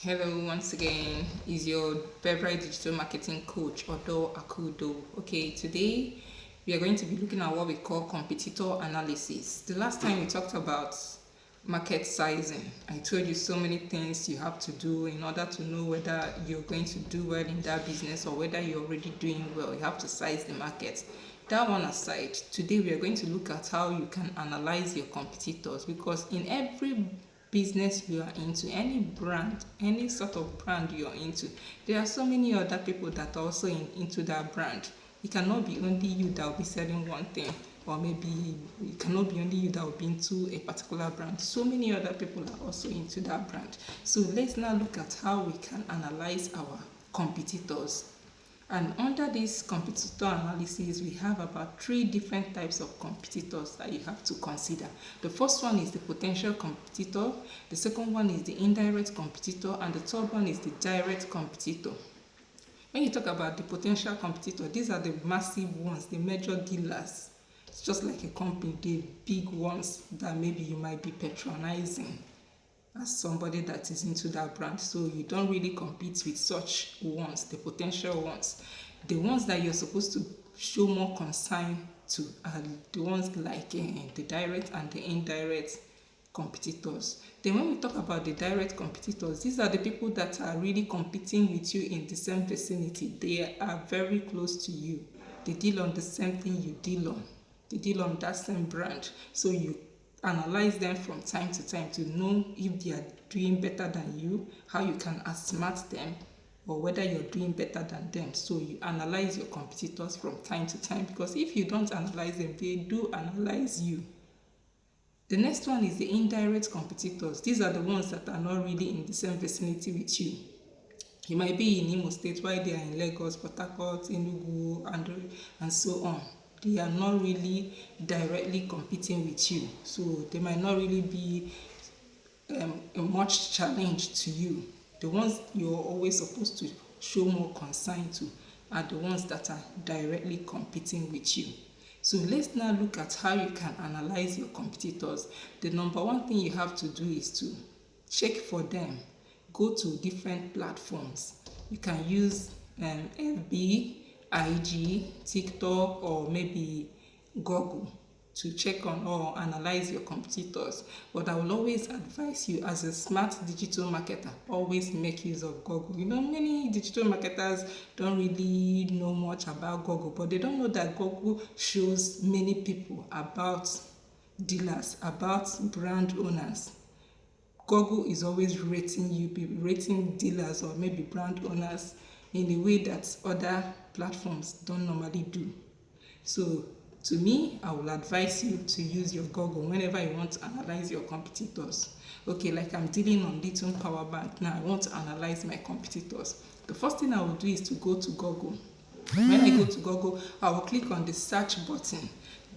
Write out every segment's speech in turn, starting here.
Hello, once again, is your favorite digital marketing coach, Odo Akudo. Okay, today we are going to be looking at what we call competitor analysis. The last time we talked about market sizing, I told you so many things you have to do in order to know whether you're going to do well in that business or whether you're already doing well. You have to size the market. That one aside, today we are going to look at how you can analyze your competitors, because in every business you are into, any brand, any sort of brand you're into, there are so many other people that are also into that brand. It cannot be only you that will be selling one thing, or maybe it cannot be only you that will be into a particular brand. So many other people are also into that brand. So let's now look at how we can analyze our competitors. And under this competitor analysis, we have about 3 different types of competitors that you have to consider. The first one is the potential competitor, the second one is the indirect competitor, and the third one is the direct competitor. When you talk about the potential competitor, these are the massive ones, the major dealers. It's just like a company, the big ones that maybe you might be patronizing as somebody that is into that brand. So you don't really compete with such ones, the potential ones. The ones that you're supposed to show more concern to are the ones like the direct and the indirect competitors. Then when we talk about the direct competitors, these are the people that are really competing with you in the same vicinity. They are very close to you. They deal on the same thing you deal on. They deal on that same brand. So you analyze them from time to time to know if they are doing better than you, how you can outsmart them, or whether you're doing better than them. So you analyze your competitors from time to time, because if you don't analyze them, they do analyze you. The next one is the indirect competitors. These are the ones that are not really in the same vicinity with you. You might be in Imo State while they are in Lagos, Port Harcourt, Enugu, and so on. They are not really directly competing with you, so they might not really be a much challenge to you. The ones you're always supposed to show more concern to are the ones that are directly competing with you. So let's now look at how you can analyze your competitors. The number one thing you have to do is to check for them. Go to different platforms. You can use FB, IG, TikTok, or maybe Google to check on or analyze your competitors. But I will always advise you, as a smart digital marketer, always make use of Google. You know, many digital marketers don't really know much about Google, but they don't know that Google shows many people about dealers, about brand owners. Google is always rating dealers or maybe brand owners in a way that other platforms don't normally do. So to me, I will advise you to use your Google whenever you want to analyze your competitors. Okay, like I'm dealing on Lithium Power Bank now, I want to analyze my competitors. The first thing I will do is to go to Google. When I go to Google, I will click on the search button.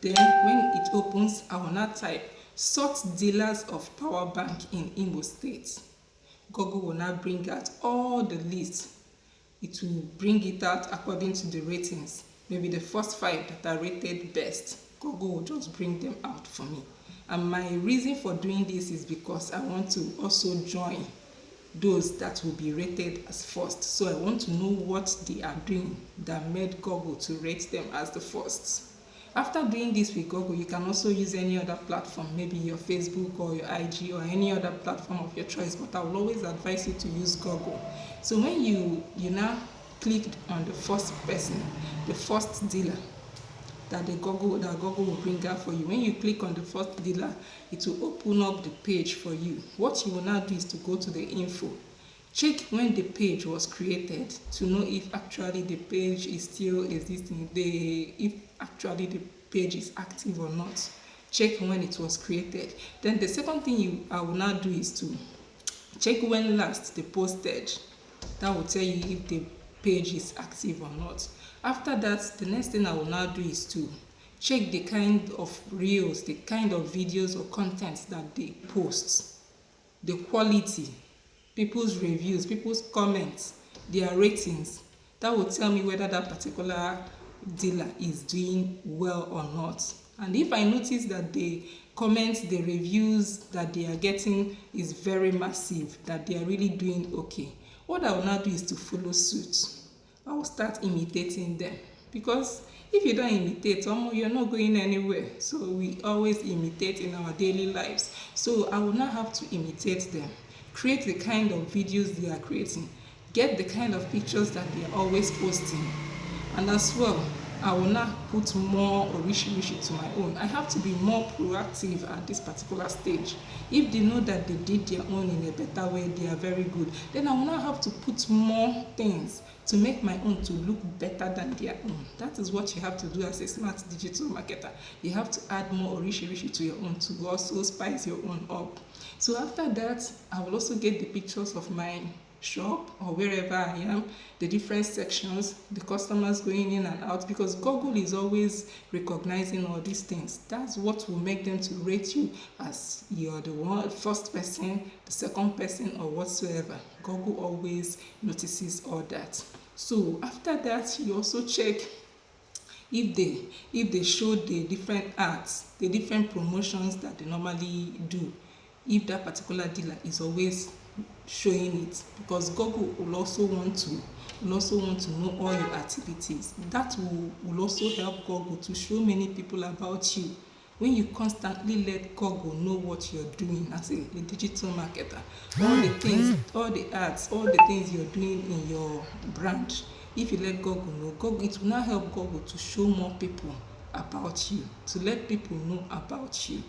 Then when it opens, I will now type sort dealers of power bank in Imo State. Google will now bring out all the lists. It will bring it out according to the ratings. Maybe the first 5 that are rated best, Google will just bring them out for me. And my reason for doing this is because I want to also join those that will be rated as first. So I want to know what they are doing that made Google to rate them as the first. After doing this with Google, you can also use any other platform, maybe your Facebook or your IG or any other platform of your choice, but I will always advise you to use Google. So when you now clicked on the first person, the first dealer that Google will bring out for you, when you click on the first dealer, it will open up the page for you. What you will now do is to go to the info. Check when the page was created to know if actually the page is still existing, if actually the page is active or not. Check when it was created. Then the second thing I will now do is to check when last they posted. That will tell you if the page is active or not. After that, the next thing I will now do is to check the kind of reels, the kind of videos or contents that they post, the quality, people's reviews, people's comments, their ratings. That will tell me whether that particular dealer is doing well or not. And if I notice that comments, the reviews that they are getting is very massive, that they are really doing okay. What I will now do is to follow suit. I will start imitating them, because if you don't imitate, you're not going anywhere. So we always imitate in our daily lives. So I will now have to imitate them, create the kind of videos they are creating, get the kind of pictures that they are always posting. And as well, I will now put more orishi to my own. I have to be more proactive at this particular stage. If they know that they did their own in a better way, they are very good, then I will now have to put more things to make my own to look better than their own. That is what you have to do as a smart digital marketer. You have to add more orishi to your own to also spice your own up. So after that, I will also get the pictures of my shop or wherever I am, the different sections, the customers going in and out, because Google is always recognizing all these things. That's what will make them to rate you as you're the first person, the second person, or whatsoever. Google always notices all that. So after that, you also check if they show the different ads, the different promotions that they normally do, if that particular dealer is always showing it, because Google will also want to know all your activities. That will also help Google to show many people about you. When you constantly let Google know what you're doing as a digital marketer, all the things, all the ads, all the things you're doing in your brand, if you let Google know, it will now help Google to show more people about you, to let people know about you.